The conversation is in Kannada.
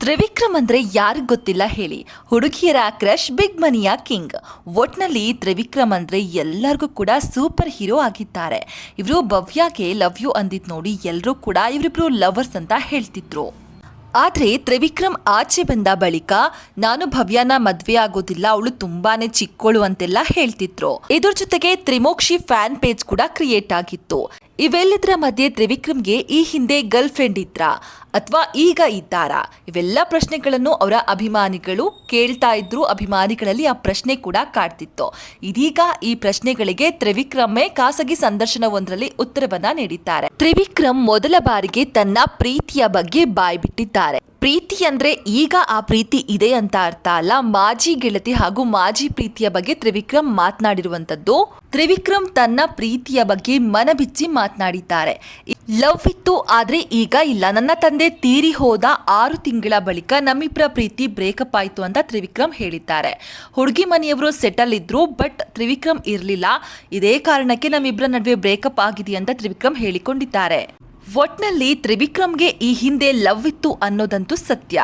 ತ್ರಿವಿಕ್ರಮ್ ಅಂದ್ರೆ ಯಾರಿಗ್ ಗೊತ್ತಿಲ್ಲ ಹೇಳಿ. ಹುಡುಗಿಯರ ಕ್ರಶ್, ಬಿಗ್ ಮನಿಯ ಕಿಂಗ್. ಒಟ್ನಲ್ಲಿ ತ್ರಿವಿಕ್ರಮ್ ಅಂದ್ರೆ ಎಲ್ಲರಿಗೂ ಕೂಡ ಸೂಪರ್ ಹೀರೋ ಆಗಿದ್ದಾರೆ. ಇವರು ಭವ್ಯಾಗೆ ಲವ್ ಯು ಅಂದಿದ್ ನೋಡಿ ಎಲ್ಲರೂ ಕೂಡ ಇವರಿಬ್ರು ಲವರ್ಸ್ ಅಂತ ಹೇಳ್ತಿದ್ರು. ಆದ್ರೆ ತ್ರಿವಿಕ್ರಮ್ ಆಚೆ ಬಂದ ಬಳಿಕ ನಾನು ಭವ್ಯಾನ ಮದ್ವೆ ಆಗೋದಿಲ್ಲ, ಅವಳು ತುಂಬಾನೇ ಚಿಕ್ಕೋಳು ಅಂತೆಲ್ಲ ಹೇಳ್ತಿದ್ರು. ಇದ್ರ ಜೊತೆಗೆ ತ್ರಿಮೋಕ್ಷಿ ಫ್ಯಾನ್ ಪೇಜ್ ಕೂಡ ಕ್ರಿಯೇಟ್ ಆಗಿತ್ತು. ಇವೆಲ್ಲದರ ಮಧ್ಯೆ ತ್ರಿವಿಕ್ರಮ್ಗೆ ಈ ಹಿಂದೆ ಗರ್ಲ್ ಫ್ರೆಂಡ್ ಇದ್ರಾ ಅಥವಾ ಈಗ ಇದ್ದಾರಾ, ಇವೆಲ್ಲ ಪ್ರಶ್ನೆಗಳನ್ನು ಅವರ ಅಭಿಮಾನಿಗಳು ಕೇಳ್ತಾ ಇದ್ರು. ಅಭಿಮಾನಿಗಳಲ್ಲಿ ಆ ಪ್ರಶ್ನೆ ಕೂಡ ಕಾಡ್ತಿತ್ತು. ಇದೀಗ ಈ ಪ್ರಶ್ನೆಗಳಿಗೆ ತ್ರಿವಿಕ್ರಮೇ ಖಾಸಗಿ ಸಂದರ್ಶನವೊಂದರಲ್ಲಿ ಉತ್ತರವನ್ನ ನೀಡಿದ್ದಾರೆ. ತ್ರಿವಿಕ್ರಮ್ ಮೊದಲ ಬಾರಿಗೆ ತನ್ನ ಪ್ರೀತಿಯ ಬಗ್ಗೆ ಬಾಯ್ಬಿಟ್ಟಿದ್ದಾರೆ. ಪ್ರೀತಿ ಅಂದ್ರೆ ಈಗ ಆ ಪ್ರೀತಿ ಇದೆ ಅಂತ ಅರ್ಥ ಅಲ್ಲ. ಮಾಜಿ ಗೆಳತಿ ಹಾಗೂ ಮಾಜಿ ಪ್ರೀತಿಯ ಬಗ್ಗೆ ತ್ರಿವಿಕ್ರಮ್ ಮಾತನಾಡಿರುವಂತದ್ದು. ತ್ರಿವಿಕ್ರಮ್ ತನ್ನ ಪ್ರೀತಿಯ ಬಗ್ಗೆ ಮನಬಿಚ್ಚಿ ಮಾತನಾಡಿದ್ದಾರೆ. ಲವ್ ಇತ್ತು ಆದ್ರೆ ಈಗ ಇಲ್ಲ. ನನ್ನ ತಂದೆ ತೀರಿ ಹೋದ 6 ತಿಂಗಳ ಬಳಿಕ ನಮ್ಮಿಬ್ಬರ ಪ್ರೀತಿ ಬ್ರೇಕಪ್ ಆಯ್ತು ಅಂತ ತ್ರಿವಿಕ್ರಮ್ ಹೇಳಿದ್ದಾರೆ. ಹುಡುಗಿ ಮನೆಯವರು ಸೆಟಲ್ ಇದ್ರು, ಬಟ್ ತ್ರಿವಿಕ್ರಮ್ ಇರ್ಲಿಲ್ಲ. ಇದೇ ಕಾರಣಕ್ಕೆ ನಮ್ಮಿಬ್ಬರ ನಡುವೆ ಬ್ರೇಕಪ್ ಆಗಿದೆ ಅಂತ ತ್ರಿವಿಕ್ರಮ್ ಹೇಳಿಕೊಂಡಿದ್ದಾರೆ. ಒಟ್ನಲ್ಲಿ ತ್ರಿವಿಕ್ರಮ್ಗೆ ಈ ಹಿಂದೆ ಲವ್ ಇತ್ತು ಅನ್ನೋದಂತೂ ಸತ್ಯ.